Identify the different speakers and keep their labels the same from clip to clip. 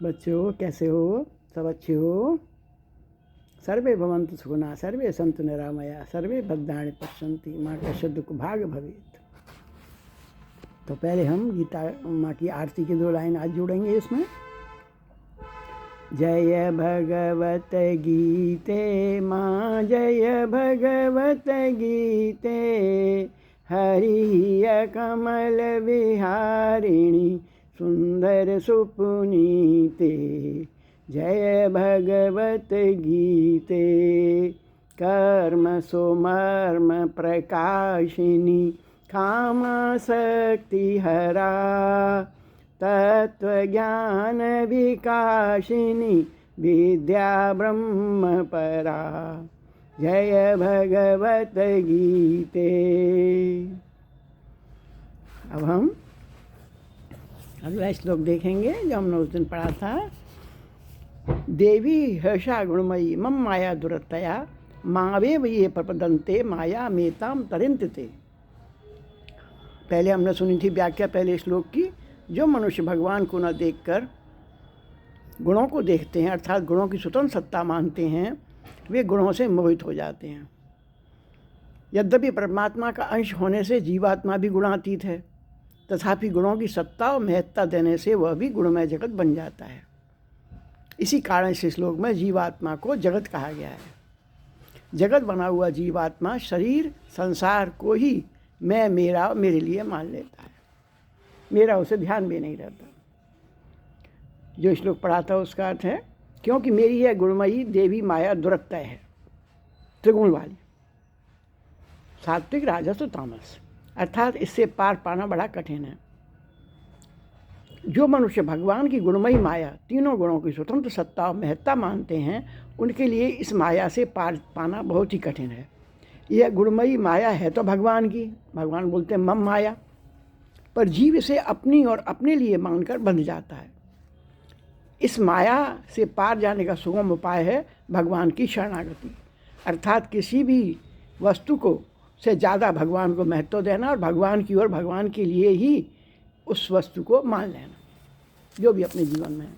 Speaker 1: बच्चों कैसे हो? सब अच्छे हो? सर्वे भवन्तु सुखिनः, सर्वे सन्तु निरामया, सर्वे भद्राणि पश्यन्ति, माँ कस्य दुख भाग भवेत्। तो पहले हम गीता माँ की आरती की 2 लाइन आज जोड़ेंगे इसमें। जय भगवत गीते माँ, जय भगवत गीते, हरिय कमल विहारिणी सुंदर सुपुनीते। जय भगवत गीते, कर्म सुमर्म प्रकाशिनी, कामासक्ति हरा, तत्वज्ञान विकासिनी, विद्या ब्रह्म परा। जय भगवत गीते। अब हम अगला श्लोक देखेंगे जो हमने उस दिन पढ़ा था। देवी हर्षा गुणमयी मम माया दुरतया, मावेव ये प्रपदन्ते माया मेताम तरिन्ते। पहले हमने सुनी थी व्याख्या पहले श्लोक की। जो मनुष्य भगवान को न देखकर गुणों को देखते हैं, अर्थात गुणों की स्वतंत्र सत्ता मानते हैं, वे गुणों से मोहित हो जाते हैं। यद्यपि परमात्मा का अंश होने से जीवात्मा भी गुणातीत है, तथापि गुणों की सत्ता और महत्ता देने से वह भी गुणमय जगत बन जाता है। इसी कारण इस श्लोक में जीवात्मा को जगत कहा गया है। जगत बना हुआ जीवात्मा शरीर संसार को ही मैं मेरा मेरे लिए मान लेता है, मेरा उसे ध्यान भी नहीं रहता। जो श्लोक पढ़ा था उसका अर्थ है, क्योंकि मेरी यह गुणमयी देवी माया दुरत्य है, त्रिगुण वाली, सात्विक राजस और तामस, अर्थात इससे पार पाना बड़ा कठिन है। जो मनुष्य भगवान की गुणमयी माया तीनों गुणों की स्वतंत्र सत्ता और महत्ता मानते हैं, उनके लिए इस माया से पार पाना बहुत ही कठिन है। यह गुणमयी माया है तो भगवान की, भगवान बोलते हैं मम माया, पर जीव इसे अपनी और अपने लिए मानकर बंध जाता है। इस माया से पार जाने का सुगम उपाय है भगवान की शरणागति, अर्थात किसी भी वस्तु को से ज़्यादा भगवान को महत्व देना और भगवान की ओर भगवान के लिए ही उस वस्तु को मान लेना। जो भी अपने जीवन में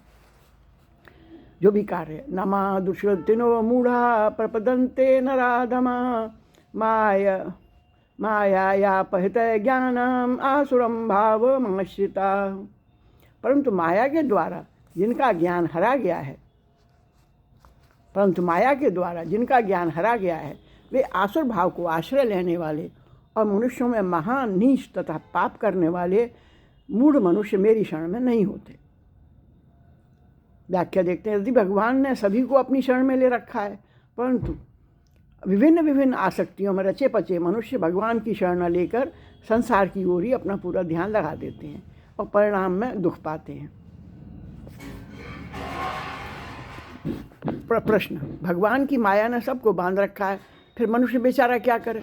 Speaker 1: जो भी कार्य है। नमा दुष्कृतिनो मूढ़ा प्रपदन्ते नराधमा, माया पहित ज्ञानम आसुरम भाव मश्रिता। परंतु माया के द्वारा जिनका ज्ञान हरा गया है, वे आसुर भाव को आश्रय लेने वाले और मनुष्यों में महान नीच तथा पाप करने वाले मूढ़ मनुष्य मेरी शरण में नहीं होते। व्याख्या देखते हैं। यदि भगवान ने सभी को अपनी शरण में ले रखा है, परंतु विभिन्न आसक्तियों में रचे पचे मनुष्य भगवान की शरण न लेकर संसार की ओर ही अपना पूरा ध्यान लगा देते हैं और परिणाम में दुख पाते हैं। प्रश्न, भगवान की माया ने सबको बांध रखा है, फिर मनुष्य बेचारा क्या करे?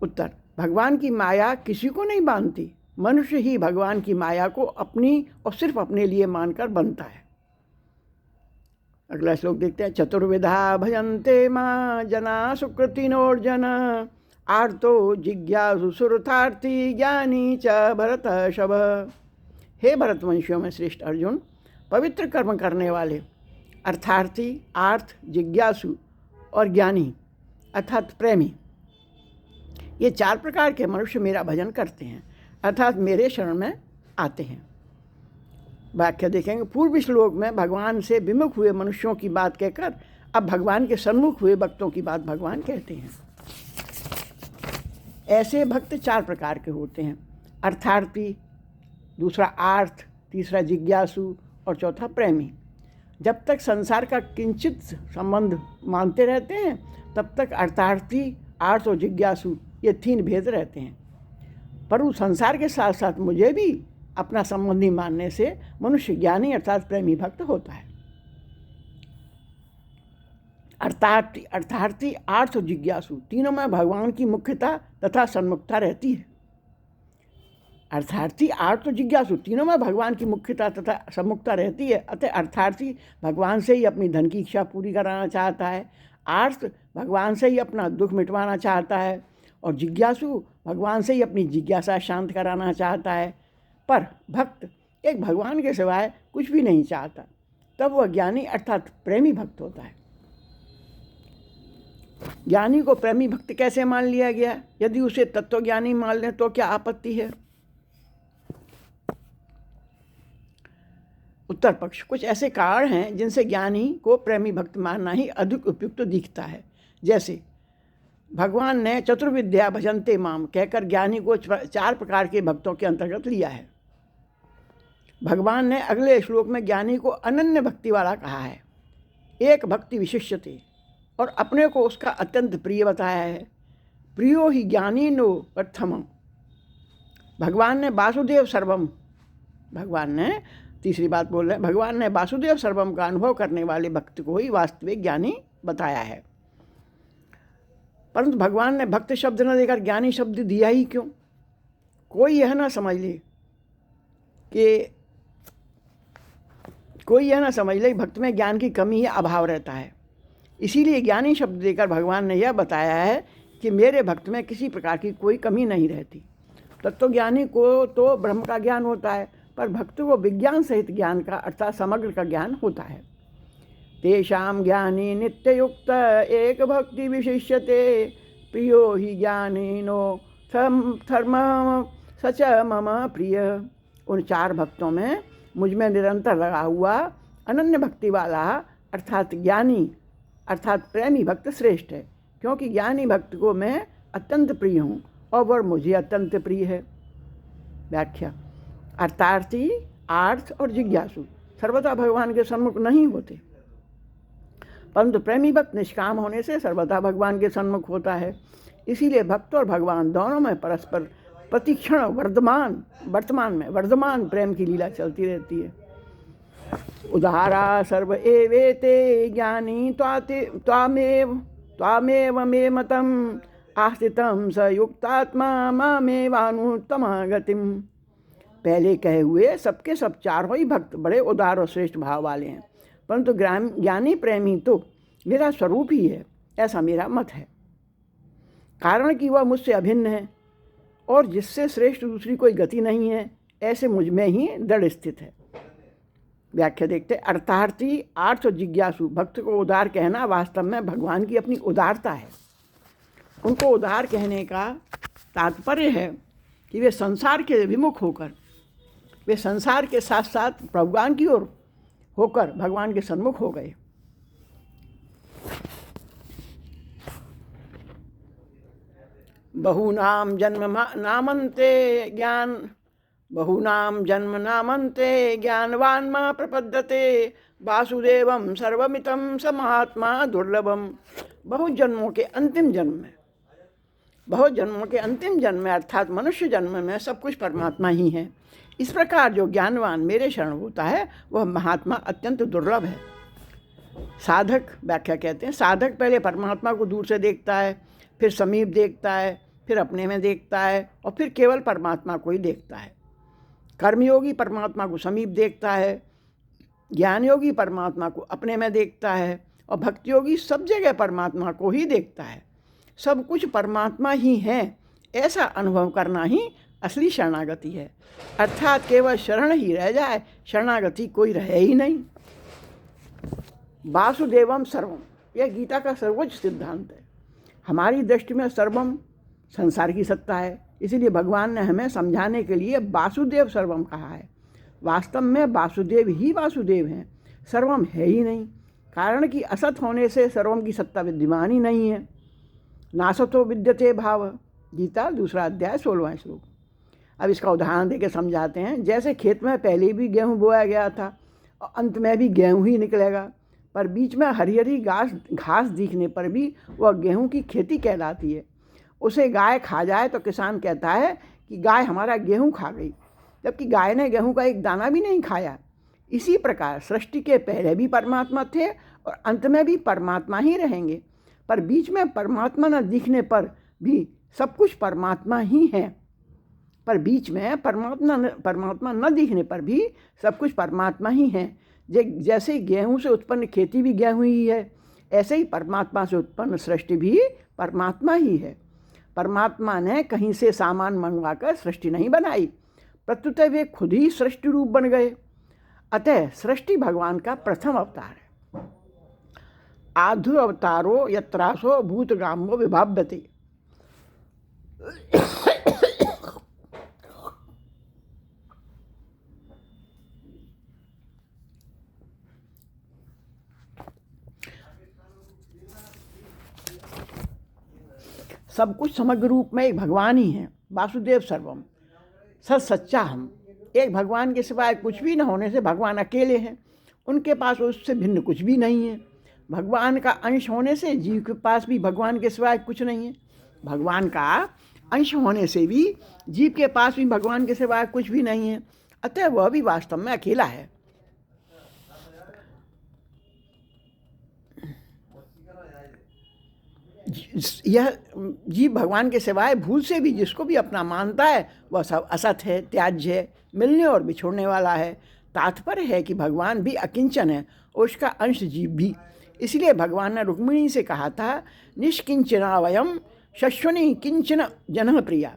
Speaker 1: उत्तर, भगवान की माया किसी को नहीं बांधती, मनुष्य ही भगवान की माया को अपनी और सिर्फ अपने लिए मानकर बनता है। अगला श्लोक देखते हैं। चतुर्विधा भजन्ते मां जना सुकृतिनोर्जन, आर्तो जिज्ञासु सुरथार्थी ज्ञानी च भरतर्षभ। हे भरतवंशियों में श्रेष्ठ अर्जुन, पवित्र कर्म करने वाले अर्थार्थी, आर्थ, जिज्ञासु और ज्ञानी अर्थात प्रेमी, ये 4 प्रकार के मनुष्य मेरा भजन करते हैं, अर्थात मेरे शरण में आते हैं। व्याख्या देखेंगे। पूर्व श्लोक में भगवान से विमुख हुए मनुष्यों की बात कहकर अब भगवान के सन्मुख हुए भक्तों की बात भगवान कहते हैं। ऐसे भक्त 4 प्रकार के होते हैं, अर्थार्थी, दूसरा आर्थ, तीसरा जिज्ञासु और चौथा प्रेमी। जब तक संसार का किंचित संबंध मानते रहते हैं, तब तक अर्थार्थी, आर्थ और जिज्ञासु ये 3 भेद रहते हैं। पर उस संसार के साथ साथ मुझे भी अपना संबंधी मानने से मनुष्य ज्ञानी अर्थात प्रेमी भक्त होता है। अर्थार्थी, आर्थ और जिज्ञासु तीनों में भगवान की मुख्यता तथा सन्मुखता रहती है। अर्थार्थी, आर्थ और जिज्ञासु तीनों में भगवान की मुख्यता तथा सम्मुखता रहती है। अतः अर्थार्थी भगवान से ही अपनी धन की इच्छा पूरी कराना चाहता है, आर्थ भगवान से ही अपना दुख मिटवाना चाहता है और जिज्ञासु भगवान से ही अपनी जिज्ञासा शांत कराना चाहता है। पर भक्त एक भगवान के सिवाय कुछ भी नहीं चाहता, तब वह ज्ञानी अर्थात प्रेमी भक्त होता है। ज्ञानी को प्रेमी भक्त कैसे मान लिया गया? यदि उसे तत्वज्ञानी मान लें तो क्या आपत्ति है? उत्तर पक्ष, कुछ ऐसे कारण हैं जिनसे ज्ञानी को प्रेमी भक्त मानना ही अधिक उपयुक्त दिखता है। जैसे भगवान ने चतुर्विद्या भजन्ते माम कहकर ज्ञानी को 4 प्रकार के भक्तों के अंतर्गत लिया है। भगवान ने अगले श्लोक में ज्ञानी को अनन्य भक्ति वाला कहा है, एक भक्ति विशिष्यते, और अपने को उसका अत्यंत प्रिय बताया है। प्रियो ही ज्ञानी नो प्रथम। भगवान ने वासुदेव सर्वम, भगवान ने तीसरी बात बोल रहे हैं, भगवान ने वासुदेव सर्वम का अनुभव करने वाले भक्त को ही वास्तविक ज्ञानी बताया है। परंतु भगवान ने भक्त शब्द न देकर ज्ञानी शब्द दिया ही क्यों? कोई यह ना समझ ले भक्त में ज्ञान की कमी या अभाव रहता है। इसीलिए ज्ञानी शब्द देकर भगवान ने यह बताया है कि मेरे भक्त में किसी प्रकार की कोई कमी नहीं रहती। तत्वज्ञानी को तो ब्रह्म का ज्ञान होता है, पर भक्त को विज्ञान सहित ज्ञान का अर्थात समग्र का ज्ञान होता है। तेषां ज्ञानी नित्ययुक्त एक भक्ति विशिष्यते, प्रियो ही ज्ञानीनो धर्म सच मम प्रिय। उन 4 भक्तों में मुझ में निरंतर लगा हुआ अनन्य भक्ति वाला अर्थात ज्ञानी अर्थात प्रेमी भक्त श्रेष्ठ है, क्योंकि ज्ञानी भक्त को मैं अत्यंत प्रिय हूँ और वह मुझे अत्यंत प्रिय है। व्याख्या, अर्थार्थी, आर्थ और जिज्ञासु सर्वथा भगवान के सन्मुख नहीं होते, परंतु प्रेमी भक्त निष्काम होने से सर्वथा भगवान के सन्मुख होता है। इसीलिए भक्त और भगवान दोनों में परस्पर प्रतिक्षण वर्तमान प्रेम की लीला चलती रहती है। उदाहरा सर्व एवेते ज्ञानी त्वामेव मे मतम आस्थितम स युक्तात्मा मामेवानुत्तमा गतिम। पहले कहे हुए सबके सब 4 ही भक्त बड़े उदार और श्रेष्ठ भाव वाले हैं, परंतु ज्ञानी प्रेमी तो मेरा स्वरूप ही है, ऐसा मेरा मत है। कारण कि वह मुझसे अभिन्न है और जिससे श्रेष्ठ दूसरी कोई गति नहीं है, ऐसे मुझ में ही दृढ़ स्थित है। व्याख्या देखते, अर्थार्थी, आर्थ और जिज्ञासु भक्त को उदार कहना वास्तव में भगवान की अपनी उदारता है। उनको उदार कहने का तात्पर्य है कि वे संसार के विमुख होकर, वे संसार के साथ साथ भगवान की ओर होकर भगवान के सन्मुख हो गए। बहुनाम जन्म नामन्ते ज्ञानवान मां प्रपद्यते वासुदेवम सर्वमितम स महात्मा दुर्लभम। बहुत जन्मों के अंतिम जन्म में अर्थात मनुष्य जन्म में सब कुछ परमात्मा ही है। इस प्रकार जो ज्ञानवान मेरे शरण होता है वह महात्मा अत्यंत दुर्लभ है। साधक, व्याख्या कहते हैं, साधक पहले परमात्मा को दूर से देखता है, फिर समीप देखता है, फिर अपने में देखता है और फिर केवल परमात्मा को ही देखता है। कर्मयोगी परमात्मा को समीप देखता है, ज्ञान योगी परमात्मा को अपने में देखता है और भक्ति योगी सब जगह परमात्मा को ही देखता है। सब कुछ परमात्मा ही है, ऐसा अनुभव करना ही असली शरणागति है। अर्थात केवल शरण ही रह जाए, शरणागति कोई रहे ही नहीं। वासुदेवम सर्वम, यह गीता का सर्वोच्च सिद्धांत है। हमारी दृष्टि में सर्वम संसार की सत्ता है, इसीलिए भगवान ने हमें समझाने के लिए वासुदेव सर्वम कहा है। वास्तव में वासुदेव ही वासुदेव हैं, सर्वम है ही नहीं। कारण कि असत होने से सर्वम की सत्ता विद्यमान ही नहीं है। नासतो विद्यते भाव, गीता 2 अध्याय 16वां श्लोक। अब इसका उदाहरण देकर समझाते हैं। जैसे खेत में पहले भी गेहूँ बोया गया था और अंत में भी गेहूँ ही निकलेगा, पर बीच में हरी हरी घास दिखने पर भी वह गेहूँ की खेती कहलाती है। उसे गाय खा जाए तो किसान कहता है कि गाय हमारा गेहूँ खा गई, जबकि गाय ने गेहूँ का एक दाना भी नहीं खाया। इसी प्रकार सृष्टि के पहले भी परमात्मा थे और अंत में भी परमात्मा ही रहेंगे, पर बीच में परमात्मा न दिखने पर भी सब कुछ परमात्मा ही है। पर बीच में परमात्मा न दिखने पर भी सब कुछ परमात्मा ही है। जैसे गेहूँ से उत्पन्न खेती भी गेहूँ ही है, ऐसे ही परमात्मा से उत्पन्न सृष्टि भी परमात्मा ही है। परमात्मा ने कहीं से सामान मंगवाकर सृष्टि नहीं बनाई, प्रत्युत वे खुद ही सृष्टि रूप बन गए। अतः सृष्टि भगवान का प्रथम अवतार है। आधु अवतारो यत्रासो भूतगामो विभाव्यते। सब कुछ समग्र रूप में एक भगवान ही है। वासुदेव सर्वम, सच्चा हम। एक भगवान के सिवाय कुछ भी न होने से भगवान अकेले हैं, उनके पास उससे भिन्न कुछ भी नहीं है। भगवान का अंश होने से जीव के पास भी भगवान के सिवाय कुछ नहीं है। भगवान का अंश होने से भी जीव के पास भी भगवान के सिवाय कुछ भी नहीं है, अतः वह भी वास्तव में अकेला है। यह जीव भगवान के सिवाय भूल से भी जिसको भी अपना मानता है वह सब असत है, त्याज्य है, मिलने और बिछोड़ने वाला है। तात्पर्य है कि भगवान भी अकिंचन है और उसका अंश जीव भी। इसलिए भगवान ने रुक्मिणी से कहा था, निष्किंचना वयम शश्वनी किंचन जनः प्रिया।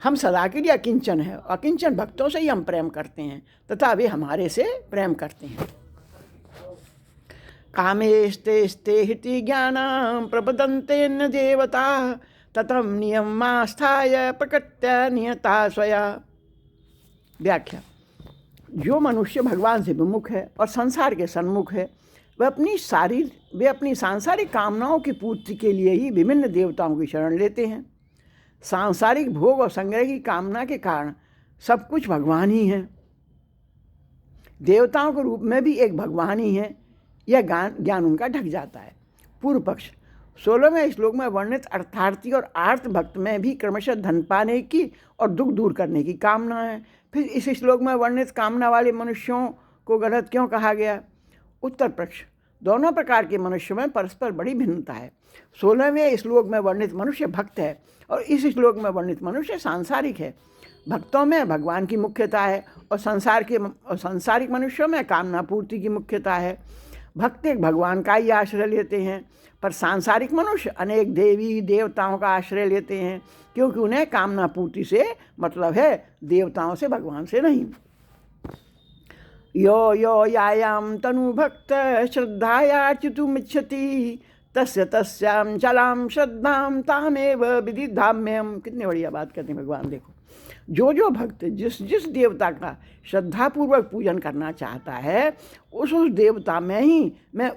Speaker 1: हम सदा के लिए अकिंचन है, अकिंचन भक्तों से ही हम प्रेम करते हैं तथा वे हमारे से प्रेम करते हैं। कामेस्ते स्ते हिति ज्ञानं प्रपदन्ते न देवता ततम नियमास्थाय प्रकृत्य नियता स्वया। व्याख्या। जो मनुष्य भगवान से विमुख है और संसार के सन्मुख है, वे अपनी सांसारिक कामनाओं की पूर्ति के लिए ही विभिन्न देवताओं की शरण लेते हैं। सांसारिक भोग और संग्रह की कामना के कारण सब कुछ भगवान ही है। देवताओं के रूप में भी एक भगवान ही है, यह ज्ञान उनका ढक जाता है। पूर्व पक्ष। 16वें श्लोक में वर्णित अर्थार्थी और आर्त भक्त में भी क्रमशः धन पाने की और दुख दूर करने की कामना है। फिर इस श्लोक में वर्णित कामना वाले मनुष्यों को गलत क्यों कहा गया? उत्तर पक्ष। दोनों प्रकार के मनुष्यों में परस्पर बड़ी भिन्नता है। 16वें श्लोक में वर्णित मनुष्य भक्त है और इस श्लोक में वर्णित मनुष्य सांसारिक है। भक्तों में भगवान की मुख्यता है और सांसारिक मनुष्यों में कामना पूर्ति की मुख्यता है। भक्त एक भगवान का ही आश्रय लेते हैं, पर सांसारिक मनुष्य अनेक देवी देवताओं का आश्रय लेते हैं, क्योंकि उन्हें कामना पूर्ति से मतलब है, देवताओं से, भगवान से नहीं। यो यो यायाम तनु भक्त श्रद्धायार्चितुमिच्छति तस्य तस्याम चलाम श्रद्धाम तामेव विदिधाम्यहम्। कितनी बढ़िया बात करते हैं भगवान। देखो, जो भक्त जिस देवता का श्रद्धापूर्वक पूजन करना चाहता है, उस देवता में ही मैं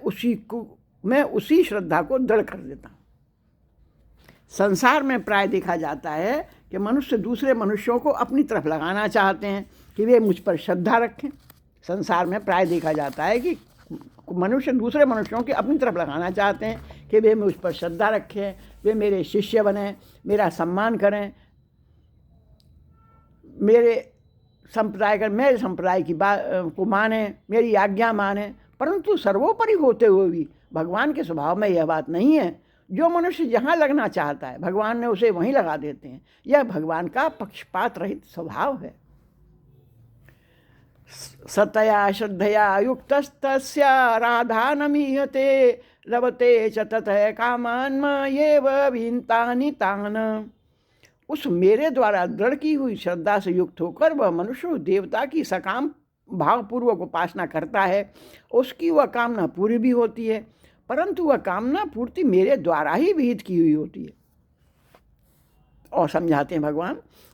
Speaker 1: उसी श्रद्धा को दृढ़ कर देता हूँ। संसार में प्राय देखा जाता है कि मनुष्य दूसरे मनुष्यों को अपनी तरफ लगाना चाहते हैं कि वे मुझ पर श्रद्धा रखें। संसार में प्राय देखा जाता है कि मनुष्य दूसरे मनुष्यों की अपनी तरफ लगाना चाहते हैं कि वे मुझ पर श्रद्धा रखें, वे मेरे शिष्य बने, मेरा सम्मान करें, मेरे संप्रदाय की बात को माने, मेरी आज्ञा माने। परंतु सर्वोपरि होते हुए भी भगवान के स्वभाव में यह बात नहीं है। जो मनुष्य जहाँ लगना चाहता है भगवान ने उसे वहीं लगा देते हैं। यह भगवान का पक्षपात रहित स्वभाव है। सतया श्रद्धया युक्तस्तस्य राधा नमीहते लभते च ततः कामान् मय्येव विहितानि तान्। उस मेरे द्वारा दृढ़ की हुई श्रद्धा से युक्त होकर वह मनुष्य देवता की सकाम भावपूर्वक उपासना करता है, उसकी वह कामना पूरी भी होती है, परंतु वह कामना पूर्ति मेरे द्वारा ही विहित की हुई होती है। और समझाते हैं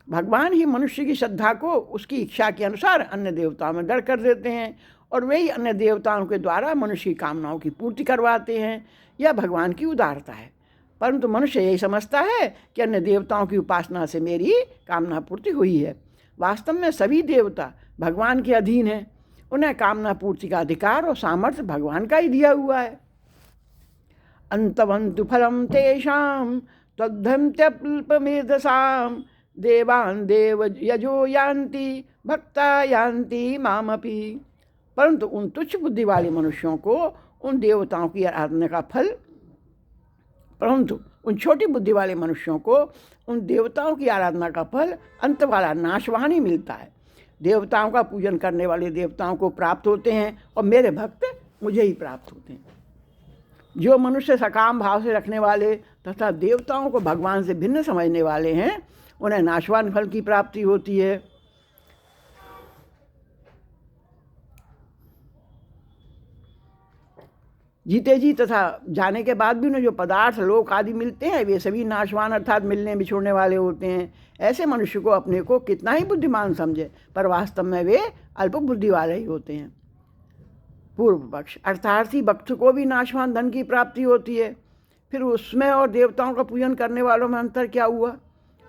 Speaker 1: भगवान ही मनुष्य की श्रद्धा को उसकी इच्छा के अनुसार अन्य देवताओं में दृढ़ कर देते हैं और वही अन्य देवताओं के द्वारा मनुष्य की कामनाओं की पूर्ति करवाते हैं। यह भगवान की उदारता है। परंतु मनुष्य यही समझता है कि अन्य देवताओं की उपासना से मेरी कामना पूर्ति हुई है। वास्तव में सभी देवता भगवान के अधीन हैं। उन्हें कामना पूर्ति का अधिकार और सामर्थ्य भगवान का ही दिया हुआ है। अंतवंतु फलम तेषां त्वद्धन्त्यल्पमेधसां देवान् देव यजो यान्ति भक्ता यान्ति मामपि। परंतु उन तुच्छ बुद्धि वाले मनुष्यों को उन देवताओं की आराधना का फल परंतु उन छोटी बुद्धि वाले मनुष्यों को उन देवताओं की आराधना का फल अंत वाला नाशवान ही मिलता है। देवताओं का पूजन करने वाले देवताओं को प्राप्त होते हैं और मेरे भक्त मुझे ही प्राप्त होते हैं। जो मनुष्य सकाम भाव से रखने वाले तथा देवताओं को भगवान से भिन्न समझने वाले हैं, उन्हें नाशवान फल की प्राप्ति होती है। जीते जी तथा जाने के बाद भी उन्हें जो पदार्थ लोक आदि मिलते हैं वे सभी नाशवान अर्थात मिलने बिछोड़ने वाले होते हैं। ऐसे मनुष्य को अपने को कितना ही बुद्धिमान समझे पर वास्तव में वे अल्प बुद्धि वाले ही होते हैं। पूर्व पक्ष, अर्थार्थी भक्त को भी नाशवान धन की प्राप्ति होती है, फिर उसमें और देवताओं का पूजन करने वालों में अंतर क्या हुआ?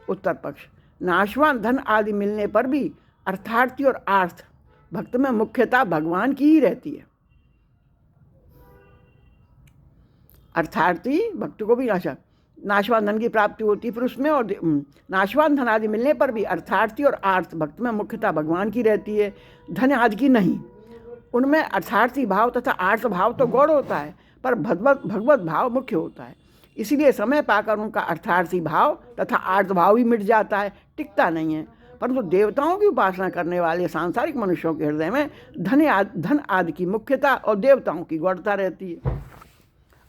Speaker 1: उत्तर पक्ष, नाशवान धन आदि मिलने पर भी अर्थार्थी और आर्थ भक्त में मुख्यता भगवान की ही रहती है। अर्थार्थी भक्त को भी नाशवान धन की प्राप्ति होती है, फिर उसमें और नाशवान धन आदि मिलने पर भी अर्थार्थी और आर्थ भक्त में मुख्यता भगवान की रहती है, धन आदि की नहीं। उनमें अर्थार्थी भाव तथा आर्थ भाव तो गौड़ होता है पर भगवत भाव मुख्य होता है। इसीलिए समय पाकर उनका अर्थार्थी भाव तथा आर्थ भाव भी मिट जाता है, टिकता नहीं है। परंतु देवताओं की उपासना करने वाले सांसारिक मनुष्यों के हृदय में धन आदि की मुख्यता और देवताओं की गौड़ता रहती है।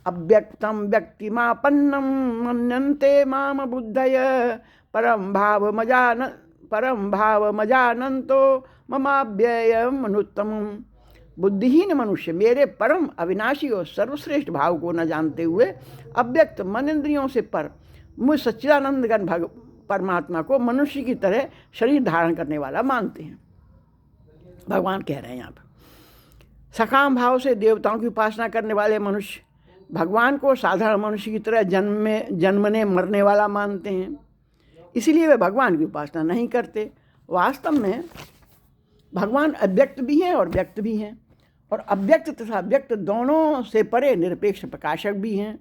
Speaker 1: अव्यक्तम व्यक्तिमापन्नम मन्यन्ते माम बुद्धय परम भाव मजानंतो ममाव्ययम अनुत्तमम्। बुद्धिहीन मनुष्य मेरे परम अविनाशी और सर्वश्रेष्ठ भाव को न जानते हुए अव्यक्त मन इंद्रियों से पर मुझ सच्चिदानंद घन परमात्मा को मनुष्य की तरह शरीर धारण करने वाला मानते हैं। भगवान कह रहे हैं यहाँ पर सकाम भाव से देवताओं की उपासना करने वाले मनुष्य भगवान को साधारण मनुष्य की तरह जन्मने मरने वाला मानते हैं, इसीलिए वे भगवान की उपासना नहीं करते। वास्तव में भगवान अव्यक्त भी हैं और व्यक्त भी हैं, और अव्यक्त तथा व्यक्त दोनों से परे निरपेक्ष प्रकाशक भी हैं।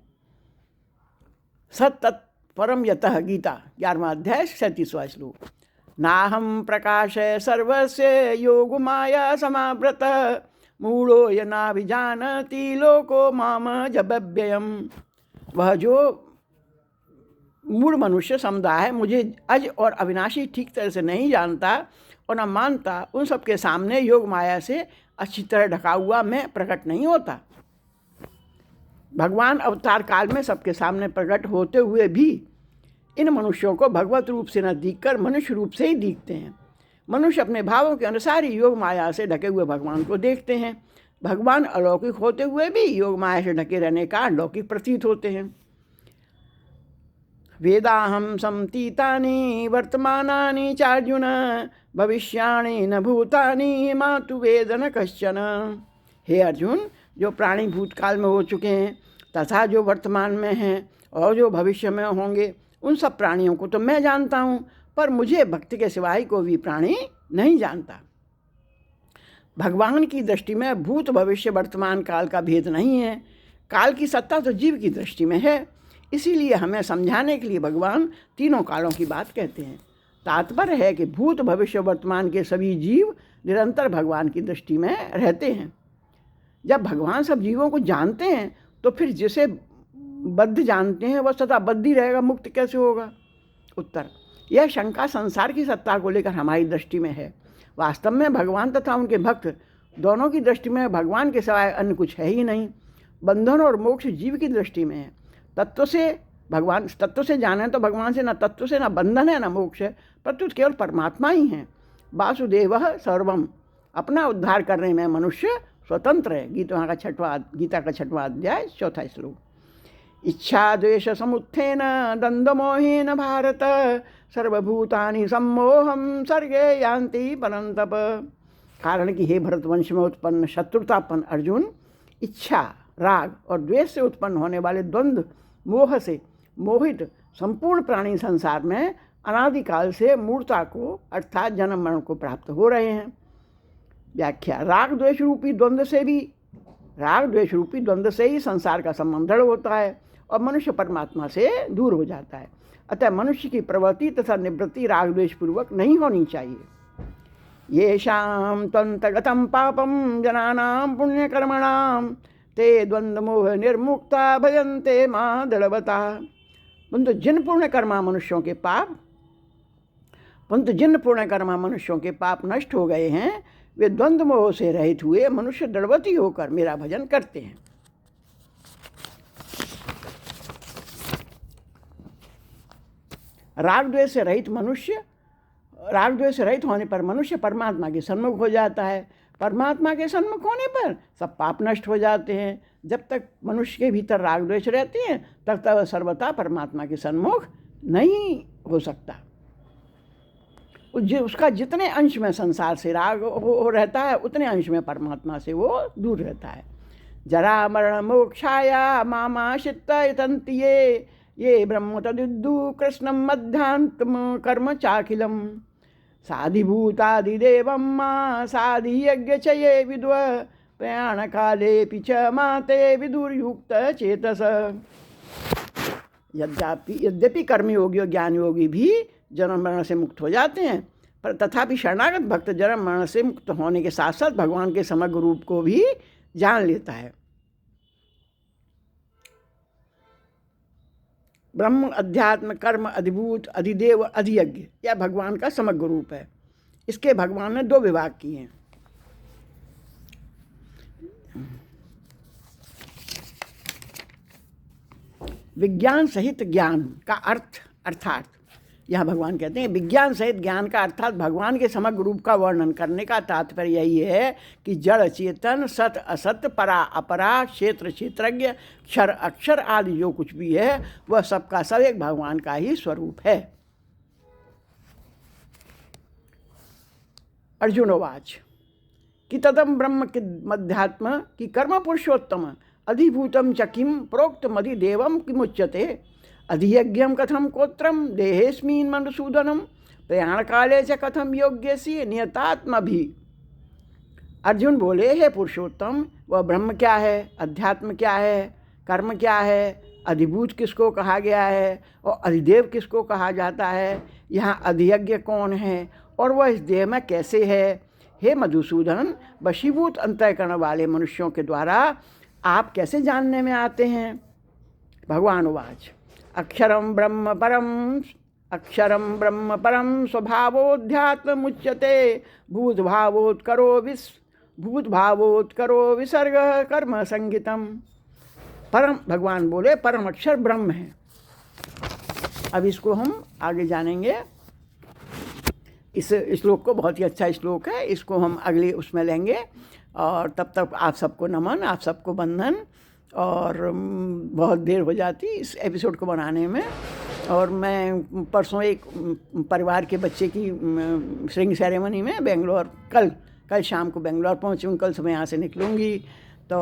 Speaker 1: सत तत्परम यतः गीता 11वां अध्याय 37वां श्लोक। नाहम प्रकाश सर्वस्य योग माया समावृत मूढ़ो यनाभिजानति लोको माम जबव्ययम। वह जो मूढ़ मनुष्य समुदाय है मुझे अज और अविनाशी ठीक तरह से नहीं जानता और न मानता, उन सबके सामने योग माया से अच्छी तरह ढका हुआ मैं प्रकट नहीं होता। भगवान अवतार काल में सबके सामने प्रकट होते हुए भी इन मनुष्यों को भगवत रूप से न दिखकर मनुष्य रूप से ही दिखते हैं। मनुष्य अपने भावों के अनुसार ही योग माया से ढके हुए भगवान को देखते हैं। भगवान अलौकिक होते हुए भी योग माया से ढके रहने का अलौकिक प्रतीत होते हैं। वेदाहम समतीतानि वर्तमानानि चार्जुन भविष्याणि न भूतानि मातु वेद न कश्चन। हे अर्जुन, जो प्राणी भूतकाल में हो चुके हैं तथा जो वर्तमान में हैं और जो भविष्य में होंगे उन सब प्राणियों को तो मैं जानता हूँ, पर मुझे भक्ति के सिवाय कोई भी प्राणी नहीं जानता। भगवान की दृष्टि में भूत भविष्य वर्तमान काल का भेद नहीं है। काल की सत्ता तो जीव की दृष्टि में है, इसीलिए हमें समझाने के लिए भगवान तीनों कालों की बात कहते हैं। तात्पर्य है कि भूत भविष्य वर्तमान के सभी जीव निरंतर भगवान की दृष्टि में रहते हैं। जब भगवान सब जीवों को जानते हैं तो फिर जिसे बद्ध जानते हैं वह सदा बद्ध ही रहेगा, मुक्त कैसे होगा? उत्तर, यह शंका संसार की सत्ता को लेकर हमारी दृष्टि में है। वास्तव में भगवान तथा उनके भक्त दोनों की दृष्टि में भगवान के सिवाय अन्य कुछ है ही नहीं। बंधन और मोक्ष जीव की दृष्टि में है। तत्व से जाने तो भगवान से न तत्व से न बंधन है न मोक्ष है, प्रत्युत केवल परमात्मा ही हैं। वासुदेवः सर्वम, अपना उद्धार करने में मनुष्य स्वतंत्र है। गीता का 6वां अध्याय 4था श्लोक। इच्छा द्वेष समुत्थेन द्वन्द्वमोहेन भारत सर्वभूतानि सम्मोहम सर्गे यान्ति परन्तप। कारण कि हे भरतवंश में उत्पन्न शत्रुतापन अर्जुन, इच्छा राग और द्वेष से उत्पन्न होने वाले द्वंद्व मोह से मोहित संपूर्ण प्राणी संसार में अनादिकाल से मूर्ता को अर्थात जन्म मरण को प्राप्त हो रहे हैं। व्याख्या, राग द्वेष रूपी द्वंद्व से ही संसार का संबंध दृढ़ होता है और मनुष्य परमात्मा से दूर हो जाता है। अतः मनुष्य की प्रवृत्ति तथा निवृत्ति राग द्वेष पूर्वक नहीं होनी चाहिए। येषां त्वन्तगतं पापं जनानां पुण्यकर्मणां ते द्वन्द्वमोह निर्मुक्ता भजन्ते मां दृढ़वता। परंतु जिन पुण्यकर्मा मनुष्यों के पाप नष्ट हो गए हैं वे द्वंद्व मोह से रहित हुए मनुष्य दृढ़वती होकर मेरा भजन करते हैं। राग द्वेष से रहित होने पर मनुष्य परमात्मा के सन्मुख हो जाता है। परमात्मा के सन्मुख होने पर सब पाप नष्ट हो जाते हैं। जब तक मनुष्य के भीतर राग द्वेष रहते हैं तब तक वह सर्वथा परमात्मा के सन्मुख नहीं हो सकता। उसका जितने अंश में संसार से राग हो रहता है उतने अंश में परमात्मा से वो दूर रहता है। जरा मरण मोक्षाया मामाश्रित यतन्ति ये ब्रह्म तद्विदु कृष्णं मध्यान्तम कर्म चाखिलम साधिभूतादिदेवं मा साधियज्ञ च ये विद्व प्रयाण काले च माते विदुर्युक्त चेतस। यद्यपि कर्मयोगी और ज्ञान योगी भी जन्म मरण से मुक्त हो जाते हैं, पर तथापि शरणागत भक्त जन्म मरण से मुक्त होने के साथ साथ भगवान के समग्र रूप को भी जान लेता है। ब्रह्म, अध्यात्म, कर्म, अधिभूत, अधिदेव, अधियज्ञ यह भगवान का समग्र रूप है। इसके भगवान ने 2 विभाग किए हैं। विज्ञान सहित ज्ञान का अर्थात यह भगवान कहते हैं विज्ञान सहित ज्ञान का अर्थात भगवान के समग्र रूप का वर्णन करने का तात्पर्य यही है कि जड़ चेतन, सत असत, परा अपरा, क्षेत्र क्षेत्रज्ञ, क्षर अक्षर आदि जो कुछ भी है वह सबका सब एक भगवान का ही स्वरूप है। अर्जुनोवाच कि तदम ब्रह्म कि मध्यात्म कि कर्म पुरुषोत्तम अधिभूतम च किम प्रोक्तमधिदेवम किमुच्यते अधियज्ञम कथम कोत्रम देहेस्मिन् मधुसूदनम प्रयाण काले च कथम योग्यसी नियतात्म भी। अर्जुन बोले, हे पुरुषोत्तम, वह ब्रह्म क्या है, अध्यात्म क्या है, कर्म क्या है, अधिभूत किसको कहा गया है और अधिदेव किसको कहा जाता है, यहाँ अधियज्ञ कौन है और वह इस देह में कैसे है। हे मधुसूदन, वशीभूत अंतःकरण वाले मनुष्यों के द्वारा आप कैसे जानने में आते हैं। भगवान उवाच अक्षरम ब्रह्म परम स्वभावोध्यात्मुच्यते भूतभावोत्करो विसर्ग कर्म संगीतम। परम, भगवान बोले परम अक्षर ब्रह्म है। अब इसको हम आगे जानेंगे। इस श्लोक को बहुत ही अच्छा श्लोक है, इसको हम अगले उसमें लेंगे। और तब तक आप सबको नमन, आप सबको बंधन। और बहुत देर हो जाती इस एपिसोड को बनाने में। और मैं परसों एक परिवार के बच्चे की रिंग सेरेमनी में बेंगलोर कल शाम को बेंगलोर पहुंचूँगी, कल सुबह यहाँ से निकलूँगी। तो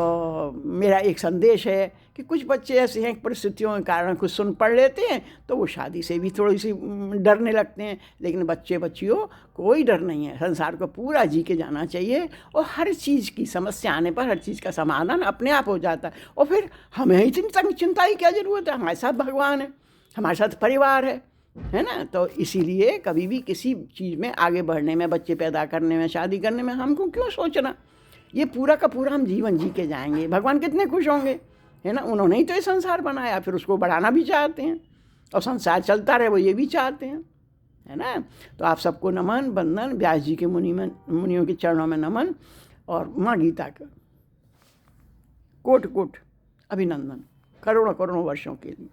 Speaker 1: मेरा एक संदेश है कि कुछ बच्चे ऐसे हैं परिस्थितियों के कारण कुछ सुन पढ़ लेते हैं तो वो शादी से भी थोड़ी सी डरने लगते हैं, लेकिन बच्चियों कोई डर नहीं है। संसार को पूरा जी के जाना चाहिए और हर चीज़ की समस्या आने पर हर चीज़ का समाधान अपने आप हो जाता है। और फिर हमें इतनी चिंता की क्या ज़रूरत है, हमारे साथ भगवान है, हमारे साथ परिवार है ना। तो इसीलिए कभी भी किसी चीज़ में आगे बढ़ने में, बच्चे पैदा करने में, शादी करने में हमको क्यों सोचना। ये पूरा का पूरा हम जीवन जी के जाएंगे, भगवान कितने खुश होंगे, है ना। उन्होंने ही तो ये संसार बनाया, फिर उसको बढ़ाना भी चाहते हैं और संसार चलता रहे वो ये भी चाहते हैं, है ना। तो आप सबको नमन, बंदन, व्यास जी के मुनियों के चरणों में नमन और माँ गीता का कोट कोट अभिनंदन करोड़ों करोड़ों वर्षों के लिए।